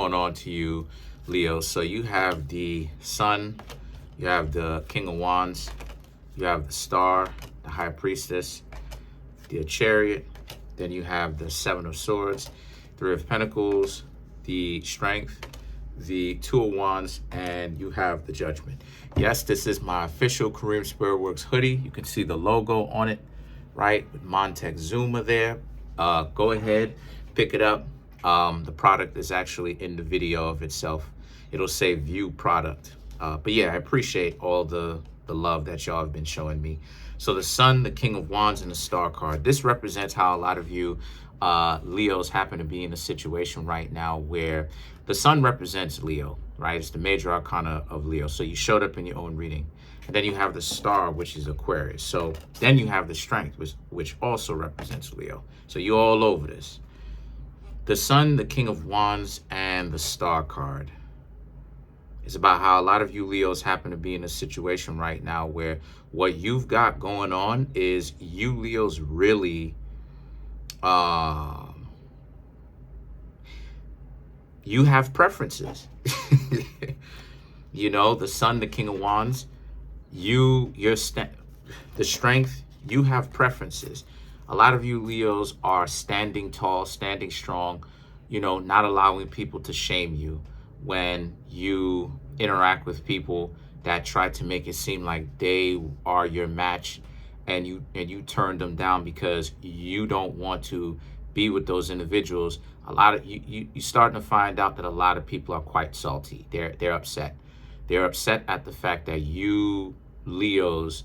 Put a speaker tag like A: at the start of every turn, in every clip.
A: Going on to you, Leo. So you have the Sun, you have the King of Wands, you have the Star, the High Priestess, the Chariot, then you have the Seven of Swords, Three of Pentacles, the Strength, the Two of Wands, and you have the Judgment. Yes, this is my official Kareemspiritworks hoodie. You can see the logo on it, right, with Montec Zuma there. Go ahead, pick it up. The product is actually in the video of itself. It'll say view product. But yeah, I appreciate all the love that y'all have been showing me. So the Sun, the King of Wands, and the Star card. This represents how a lot of you Leos happen to be in a situation right now where the Sun represents Leo, right? It's the major arcana of Leo. So you showed up in your own reading. And then you have the Star, which is Aquarius. So then you have the Strength, which also represents Leo. So you're all over this. The Sun, the King of Wands, and the Star card. It's about how a lot of you Leos happen to be in a situation right now where what you've got going on is you Leos really, you have preferences. You know, the Sun, the King of Wands, the Strength, you have preferences. A lot of you Leos are standing tall, standing strong, you know, not allowing people to shame you when you interact with people that try to make it seem like they are your match, and you turn them down because you don't want to be with those individuals. A lot of you starting to find out that a lot of people are quite salty. They're upset. They're upset at the fact that you Leos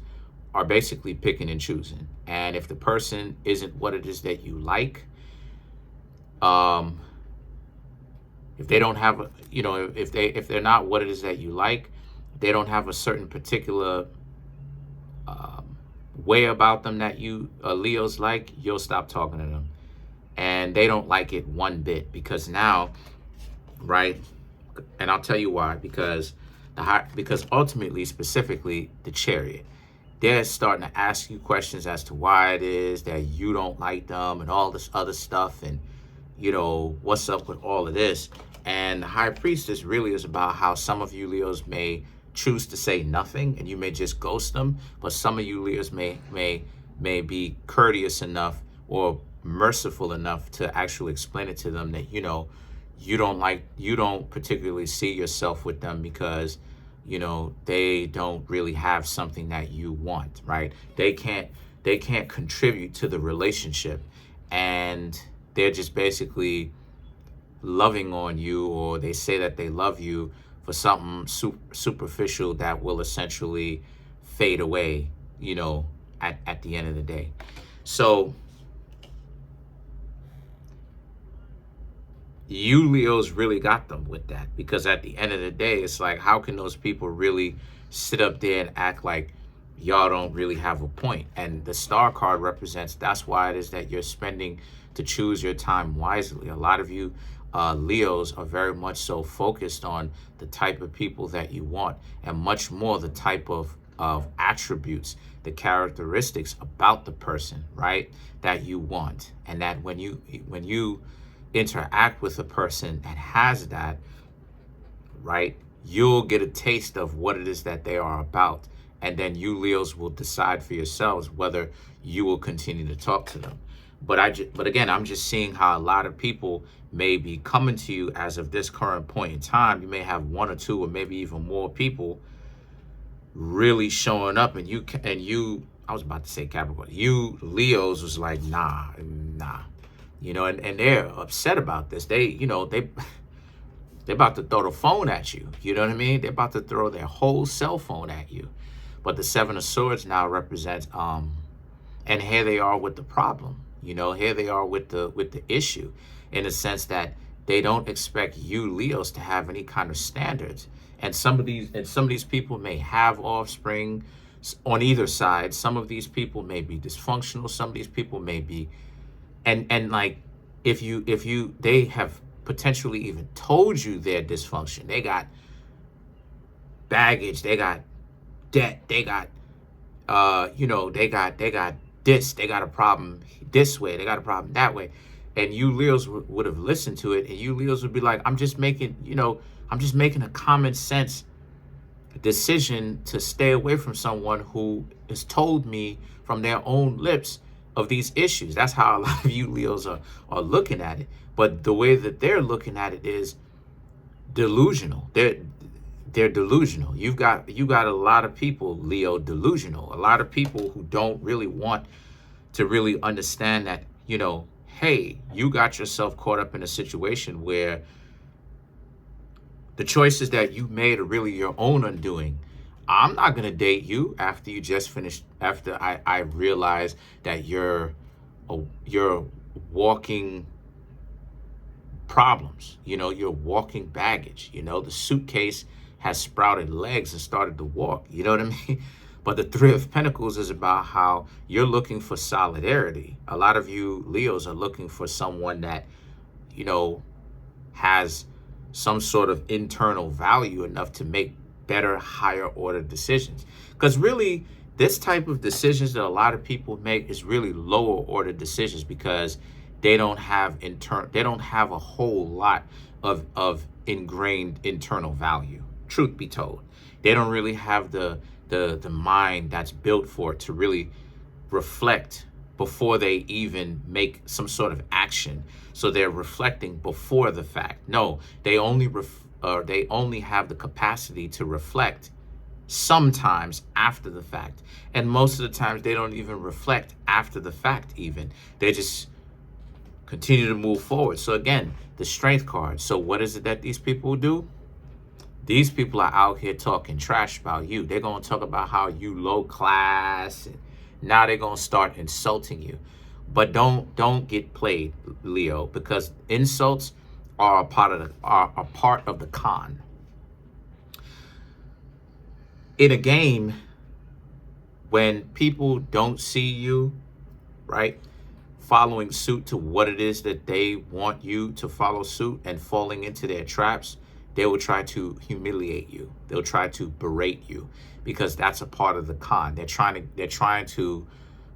A: are basically picking and choosing. And if the person isn't what it is that you like, if they don't have, you know, if they're not what it is that you like, they don't have a certain particular way about them that you Leos like, you'll stop talking to them. And they don't like it one bit, because now, right, and I'll tell you why, because ultimately, specifically, the Chariot, they're starting to ask you questions as to why it is that you don't like them and all this other stuff, and you know, what's up with all of this. And the High Priestess really is about how some of you Leos may choose to say nothing and you may just ghost them, but some of you Leos may be courteous enough or merciful enough to actually explain it to them that, you know, you don't particularly see yourself with them because, you know, they don't really have something that you want, right? They can't contribute to the relationship, and they're just basically loving on you, or they say that they love you for something superficial that will essentially fade away, you know, at the end of the day. So you Leos really got them with that, because at the end of the day, it's like, how can those people really sit up there and act like y'all don't really have a point? And the Star card represents, that's why it is that you're spending to choose your time wisely. A lot of you Leos are very much so focused on the type of people that you want, and much more the type of attributes, the characteristics about the person, right, that you want. And that when you interact with a person that has that, right, you'll get a taste of what it is that they are about. And then you Leos will decide for yourselves whether you will continue to talk to them. But again, I'm just seeing how a lot of people may be coming to you as of this current point in time. You may have one or two or maybe even more people really showing up, and you, I was about to say Capricorn, you Leos was like, nah, you know, and they're upset about this. They, you know, they're about to throw the phone at you. You know what I mean? They're about to throw their whole cell phone at you. But the Seven of Swords now represents, and here they are with the problem. You know, here they are with the issue, in the sense that they don't expect you Leos to have any kind of standards. And some of these people may have offspring on either side. Some of these people may be dysfunctional. Some of these people may be, and like, if they have potentially even told you their dysfunction. They got baggage, they got debt, they got you know, they got this, they got a problem this way, they got a problem that way. And you Leos would have listened to it, and you Leos would be like, I'm just making, I'm just making a common sense decision to stay away from someone who has told me from their own lips of these issues. That's how a lot of you Leos are looking at it. But the way that they're looking at it is delusional. They're delusional. You got a lot of people, Leo, delusional. A lot of people who don't really want to really understand that, hey, you got yourself caught up in a situation where the choices that you made are really your own undoing. I'm not going to date you after you just finished, after I realize that you're walking problems, you're walking baggage, the suitcase has sprouted legs and started to walk, you know what I mean? But the Three of Pentacles is about how you're looking for solidarity. A lot of you Leos are looking for someone that, has some sort of internal value enough to make better, higher order decisions. Because really, this type of decisions that a lot of people make is really lower order decisions, because they don't have a whole lot of ingrained internal value. Truth be told, they don't really have the mind that's built for it to really reflect before they even make some sort of action. So they're reflecting before the fact. No, they only have the capacity to reflect sometimes after the fact. And most of the times they don't even reflect after the fact even. They just continue to move forward. So again, the Strength card. So what is it that these people do? These people are out here talking trash about you. They're going to talk about how you low class, and now they're going to start insulting you. But don't get played, Leo, because insults are a part of the con. In a game, when people don't see you, right, following suit to what it is that they want you to follow suit and falling into their traps, they will try to humiliate you. They'll try to berate you, because that's a part of the con. They're trying to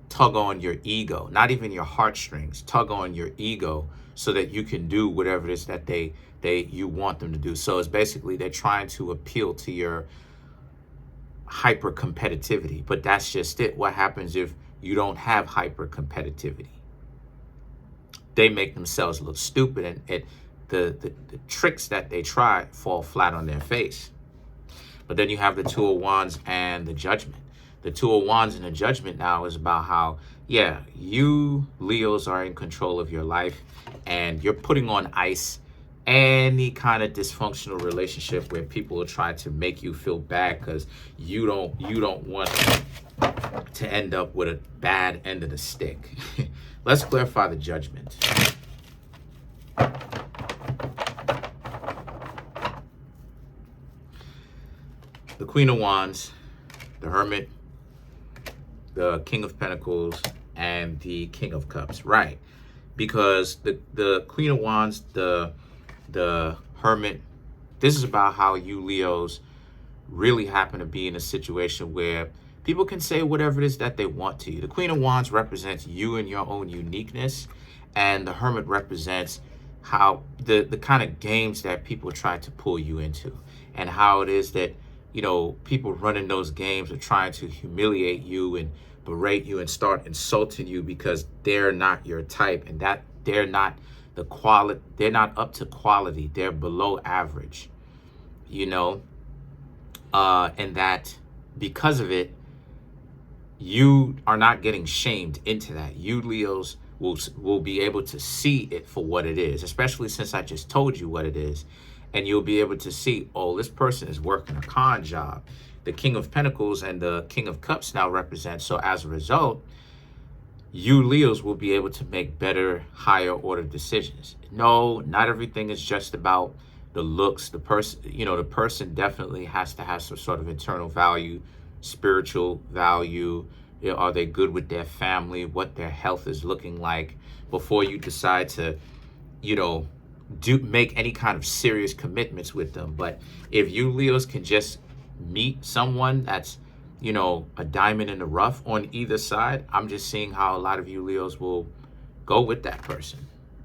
A: tug on your ego, not even your heartstrings, tug on your ego so that you can do whatever it is that you want them to do. So it's basically they're trying to appeal to your hyper competitivity. But that's just it. What happens if you don't have hyper competitivity? They make themselves look stupid, and the tricks that they try fall flat on their face. But then you have the Two of Wands and the Judgment. The Two of Wands and the Judgment now is about how, yeah, you Leos are in control of your life, and you're putting on ice any kind of dysfunctional relationship where people will try to make you feel bad because you don't want to end up with a bad end of the stick. Let's clarify the Judgment. The Queen of Wands, the Hermit, the King of Pentacles, and the King of Cups, right? Because the Queen of Wands, the Hermit, this is about how you Leos really happen to be in a situation where people can say whatever it is that they want to you. The Queen of Wands represents you and your own uniqueness, and the Hermit represents how the kind of games that people try to pull you into, and how it is that, people running those games are trying to humiliate you and berate you and start insulting you because they're not your type, and that they're not they're not up to quality. They're below average, and that because of it, you are not getting shamed into that. You Leos will be able to see it for what it is, especially since I just told you what it is. And you'll be able to see, oh, this person is working a con job. The King of Pentacles and the King of Cups now represent. So as a result, you Leos will be able to make better, higher order decisions. No, not everything is just about the looks. The person definitely has to have some sort of internal value, spiritual value. Are they good with their family? What their health is looking like before you decide to, make any kind of serious commitments with them. But if you Leos can just meet someone that's, a diamond in the rough on either side, I'm just seeing how a lot of you Leos will go with that person.